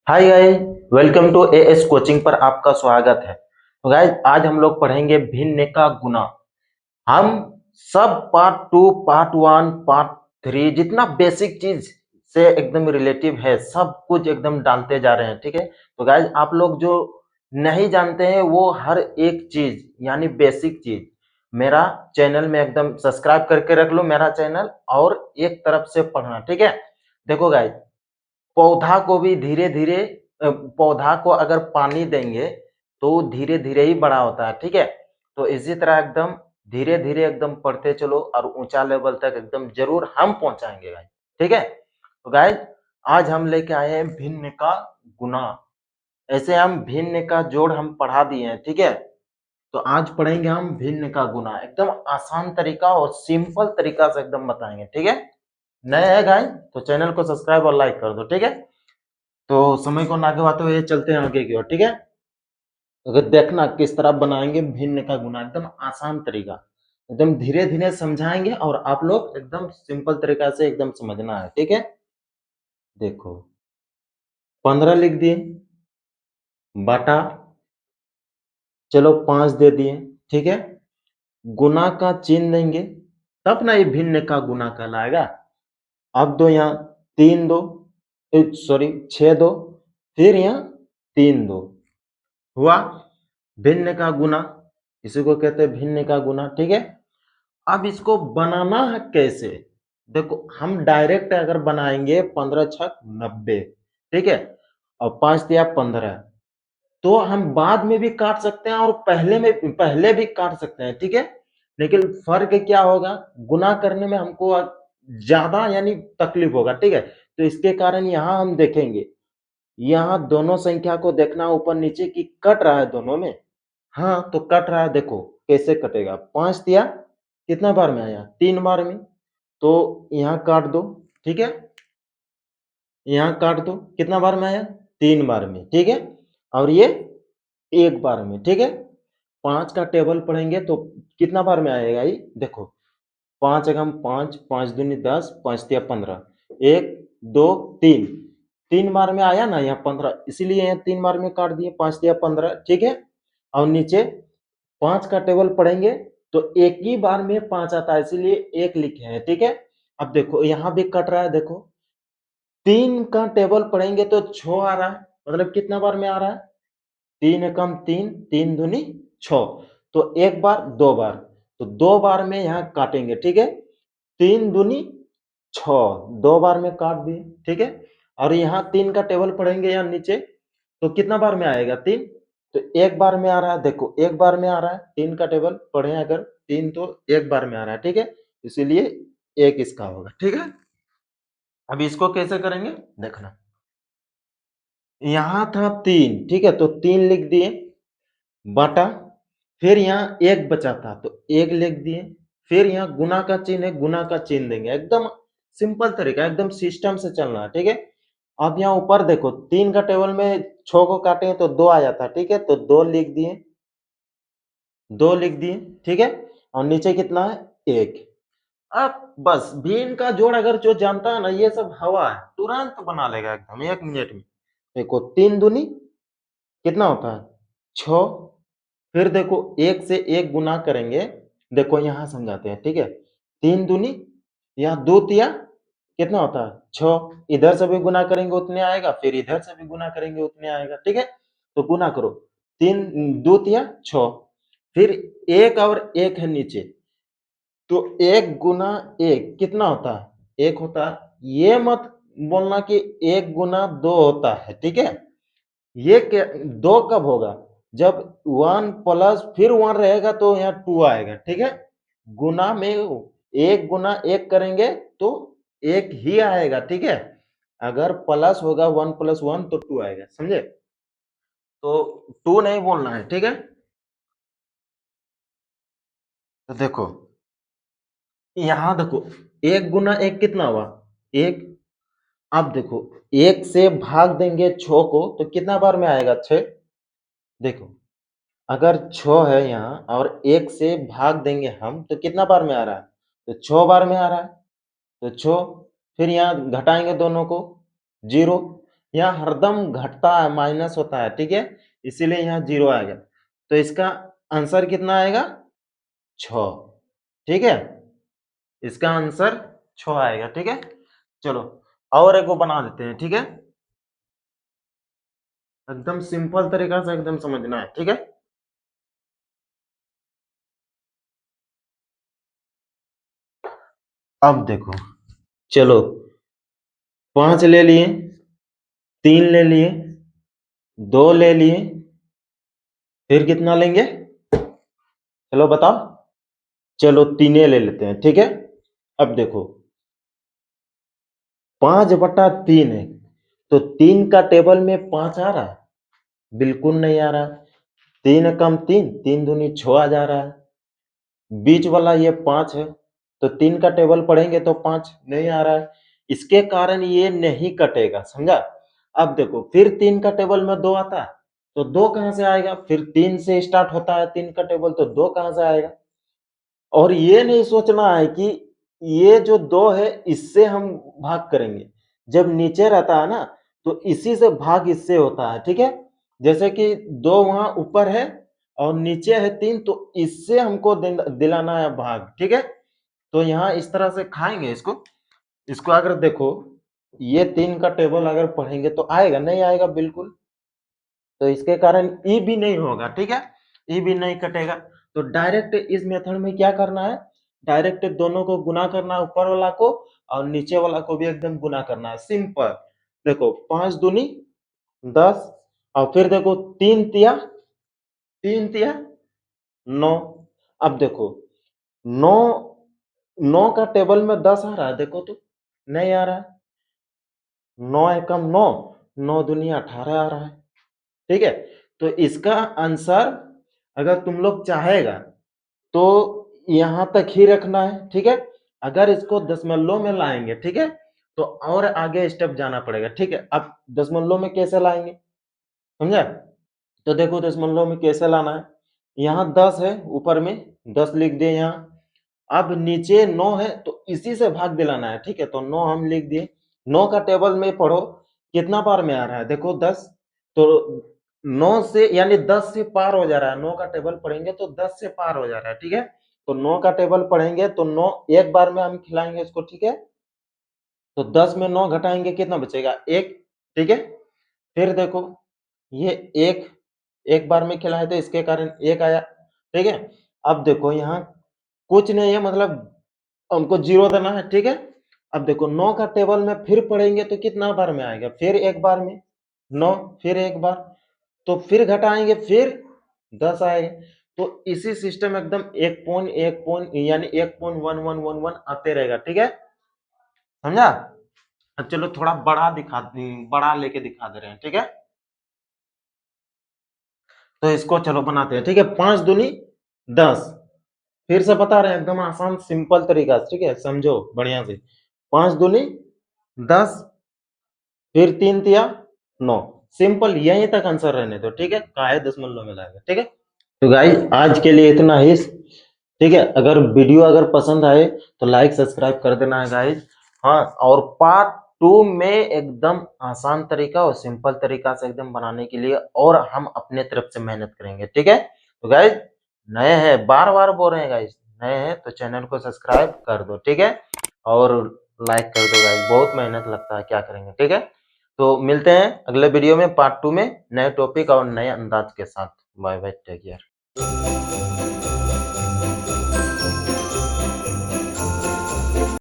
Hi guys, welcome to AS coaching पर आपका स्वागत है। तो गाइस आज हम लोग पढ़ेंगे भिन्न का गुना। हम सब part two, part one, part three जितना बेसिक चीज से एकदम रिलेटिव है सब कुछ एकदम डालते जा रहे हैं। ठीक है, तो गाइस आप लोग जो नहीं जानते हैं वो हर एक चीज यानी बेसिक चीज मेरा चैनल में एकदम सब्सक्राइब करके रख लो मेरा चैनल, और एक तरफ से पढ़ना। ठीक है, देखो गाइस, पौधा को भी धीरे धीरे पौधा को अगर पानी देंगे तो धीरे धीरे ही बड़ा होता है। ठीक है, तो इसी तरह एकदम धीरे धीरे एकदम पढ़ते चलो और ऊंचा लेवल तक एकदम जरूर हम पहुंचाएंगे गाइस। ठीक है, तो गाइस आज हम लेके आए हैं भिन्न का गुना। ऐसे हम भिन्न का जोड़ हम पढ़ा दिए हैं। ठीक है, तो आज पढ़ेंगे हम भिन्न का गुना, एकदम आसान तरीका और सिंपल तरीका से एकदम बताएंगे। ठीक है, नए है गाइस तो चैनल को सब्सक्राइब और लाइक कर दो। ठीक है, तो समय को ना गवाते हुए चलते हैं आगे की ओर। ठीक है, अगर देखना किस तरह बनाएंगे भिन्न का गुना, एकदम आसान तरीका, एकदम धीरे धीरे समझाएंगे और आप लोग एकदम सिंपल तरीका से एकदम समझना है। ठीक है, देखो 15 लिख दिए, बटा, चलो 5 दे दिए। ठीक है, गुना का चिन्ह देंगे तब ना ये भिन्न का गुना कहलाएगा। अब दो यहाँ, 3 दो, सॉरी 6 दो, फिर यहाँ 3 दो, हुआ भिन्न का गुना। इसी को कहते हैं भिन्न का गुना। ठीक है, अब इसको बनाना है कैसे? देखो हम डायरेक्ट अगर बनाएंगे 15 छक 90। ठीक है, और 5 दिया 15, तो हम बाद में भी काट सकते हैं और पहले भी काट सकते हैं। ठीक है, लेकिन फर्क क्या होगा, गुना करने में हमको ज्यादा यानी तकलीफ होगा। ठीक है, तो इसके कारण यहाँ हम देखेंगे, यहाँ दोनों संख्या को देखना ऊपर नीचे की कट रहा है दोनों में। हाँ तो कट रहा है, देखो कैसे कटेगा। 5 दिया कितना बार में आया, 3 बार में, तो यहाँ काट दो। ठीक है, यहाँ काट दो, कितना बार में आया, 3 बार में। ठीक है, और ये एक बार में। ठीक है, 5 का टेबल पढ़ेंगे तो कितना बार में आएगा ये देखो, 5 एकम 5, 5 दूनी 10, 5 तिया 15, 1 2 3, 3 बार में आया ना यहाँ 15, इसीलिए यहाँ 3 बार में काट दिए, 5 तिया 15। ठीक है, और नीचे 5 का टेबल पढ़ेंगे तो एक ही बार में 5 आता है, इसीलिए एक लिखे हैं। ठीक है, अब देखो यहाँ भी कट रहा है, देखो 3 का टेबल पढ़ेंगे तो 6 आ रहा है, मतलब कितना बार में आ रहा है, 3 एकम 3, 3 दूनी 6, तो एक बार दो बार, तो दो बार में यहाँ काटेंगे। ठीक है, 3 दूनी 6, दो बार में काट दिए। ठीक है, और यहाँ 3 का टेबल पढ़ेंगे यहाँ नीचे तो कितना बार में आएगा, 3, तो एक बार में आ रहा है, देखो एक बार में आ रहा है, 3 का टेबल पढ़े अगर 3 तो एक बार में आ रहा है। ठीक है, इसीलिए एक इसका होगा। ठीक है, अब इसको कैसे करेंगे देखना, यहाँ था 3। ठीक है, तो 3 लिख दिए, बटा, फिर यहाँ एक बचा था तो एक लिख दिए, फिर यहाँ गुना का चिन्ह है, गुना का चिन्ह देंगे। एकदम सिंपल तरीका, एकदम सिस्टम से चलना है। ठीक है, अब यहाँ ऊपर देखो 3 का टेबल में 6 को काटे तो 2 आ जाता। ठीक है, तो 2 लिख दिए, 2 लिख दिए। ठीक है, और नीचे कितना है, 1। अब बस भिन्न का जोड़ अगर जो जानता है ना, ये सब हवा है, तुरंत बना लेगा एकदम 1 मिनट में। देखो 3 दूनी कितना होता है, 6, फिर देखो 1 से 1 गुना करेंगे, देखो यहाँ समझाते हैं। ठीक है, 3 दूनी, यहाँ 2 तिया कितना होता है, 6, इधर से भी गुना करेंगे उतने आएगा, फिर इधर से भी गुना करेंगे उतने आएगा। ठीक है, तो गुना करो, 3 2 तिया 6, फिर एक और एक है नीचे, तो 1 गुना 1 कितना होता है, 1 होता है। ये मत बोलना कि 1 गुना 2 होता है। ठीक है, ये क्या, 2 कब होगा, जब 1 प्लस फिर 1 रहेगा तो यहाँ 2 आएगा। ठीक है, गुना में 1 गुना 1 करेंगे तो 1 ही आएगा। ठीक है, अगर प्लस होगा 1 प्लस 1 तो 2 आएगा, समझे? तो 2 नहीं बोलना है। ठीक है, तो देखो यहाँ देखो 1 गुना 1 कितना हुआ, 1। अब देखो 1 से भाग देंगे 6 को तो कितना बार में आएगा, 6। देखो अगर 6 है यहाँ और 1 से भाग देंगे हम तो कितना बार में आ रहा है, तो 6 बार में आ रहा है, तो 6, फिर यहाँ घटाएंगे दोनों को, 0, यहाँ हरदम घटता है, माइनस होता है, ठीक है, इसीलिए यहाँ 0 आएगा। तो इसका आंसर कितना आएगा? 6, ठीक है, इसका आंसर 6 आएगा, ठीक है। चलो और एक को बना देते हैं, ठीक है, एकदम सिंपल तरीका से एकदम समझना है, ठीक है। अब देखो, चलो 5 ले लिए, 3 ले लिए, 2 ले लिए, फिर कितना लेंगे? चलो बताओ। चलो 3 ले लेते हैं, ठीक है। अब देखो 5/3 है, तो 3 का टेबल में 5 आ रहा है? बिल्कुल नहीं आ रहा है। 3 कम 3, 3 दूनी 6 आ जा रहा है। बीच वाला ये 5 है, तो 3 का टेबल पढ़ेंगे तो 5 नहीं आ रहा है, इसके कारण ये नहीं कटेगा, समझा। अब देखो फिर 3 का टेबल में 2 आता है, तो 2 कहां से आएगा? फिर 3 से स्टार्ट होता है 3 का टेबल, तो 2 कहां से आएगा? और ये नहीं सोचना है कि ये जो 2 है इससे हम भाग करेंगे। जब नीचे रहता है ना, तो इसी से भाग इससे होता है, ठीक है। जैसे कि 2 वहां ऊपर है और नीचे है 3, तो इससे हमको दिलाना है भाग, ठीक है। तो यहाँ इस तरह से खाएंगे इसको। इसको अगर देखो, ये 3 का टेबल अगर पढ़ेंगे तो आएगा? नहीं आएगा बिल्कुल। तो इसके कारण ई भी नहीं होगा, ठीक है, ई भी नहीं कटेगा। तो डायरेक्ट इस मेथड में क्या करना है, डायरेक्ट दोनों को गुना करना है, ऊपर वाला को और नीचे वाला को भी एकदम गुना करना है, सिंपल। देखो 5 दूनी 10, और फिर देखो 3 तिया 9। अब देखो 9, 9 का टेबल में 10 आ रहा है, देखो तो नहीं आ रहा है। 9 एकम 9, 9 दूनी 18 आ रहा है, ठीक है। तो इसका आंसर अगर तुम लोग चाहेगा तो यहां तक ही रखना है, ठीक है। अगर इसको दशमलव में लाएंगे, ठीक है, तो और आगे स्टेप जाना पड़ेगा, ठीक है। अब दशमलव में कैसे लाएंगे, समझा। तो देखो दशमलव में कैसे लाना है, यहाँ 10 है, ऊपर में 10 लिख दिए यहाँ। अब नीचे 9 है, तो इसी से भाग दिलाना है, ठीक है। तो 9 हम लिख दिए। 9 का टेबल में पढ़ो कितना बार में आ रहा है, देखो 10। तो 9 से यानी 10 से पार हो जा रहा है, 9 का टेबल पढ़ेंगे तो 10 से पार हो जा रहा है, ठीक है। तो 9 का टेबल पढ़ेंगे तो 9 एक बार में हम खिलाएंगे इसको, ठीक है। तो 10 में 9 घटाएंगे कितना बचेगा? 1, ठीक है। फिर देखो ये 1 एक बार में खिलाए तो इसके कारण 1 आया, ठीक है। अब देखो यहाँ कुछ नहीं है, मतलब हमको 0 देना है, ठीक है। अब देखो 9 का टेबल में फिर पढ़ेंगे तो कितना बार में आएगा? फिर एक बार में 9, फिर एक बार, तो फिर घटाएंगे फिर 10 आएगा। तो इसी सिस्टम एकदम 1 पॉइंट यानी 1.1111 आते रहेगा, ठीक है, समझा। अब चलो थोड़ा बड़ा लेके दिखा दे रहे हैं, ठीक है। तो इसको चलो बनाते हैं, ठीक है। 5 दूनी 10, फिर से बता रहे हैं एकदम आसान सिंपल तरीका से, ठीक है, समझो बढ़िया से। 5 दूनी 10, फिर 3 तिया 9, सिंपल, यहीं तक आंसर रहने दो, ठीक है, काहे दशमलव में लाएगा, ठीक है। तो गाइस आज के लिए इतना ही, ठीक है। अगर वीडियो अगर पसंद आए तो लाइक सब्सक्राइब कर देना है गाइस। हाँ, और पार्ट 2 में एकदम आसान तरीका और सिंपल तरीका से एकदम बनाने के लिए और हम अपने तरफ से मेहनत करेंगे, ठीक है। तो गाइस नए हैं, बार बार बोल रहे हैं गाइस, नए हैं तो चैनल को सब्सक्राइब कर दो, ठीक है, और लाइक कर दो गाइस, बहुत मेहनत लगता है, क्या करेंगे, ठीक है। तो मिलते हैं अगले वीडियो में पार्ट 2 में नए टॉपिक और नए अंदाज के साथ। Bye bye, take care.